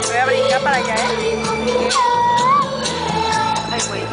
Voy a brincar para allá, Ay, güey.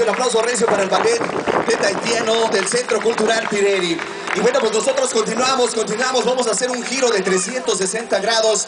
El aplauso recio para el ballet de Tahitiano del Centro Cultural Pirelli. Y bueno, pues nosotros continuamos, vamos a hacer un giro de 360 grados.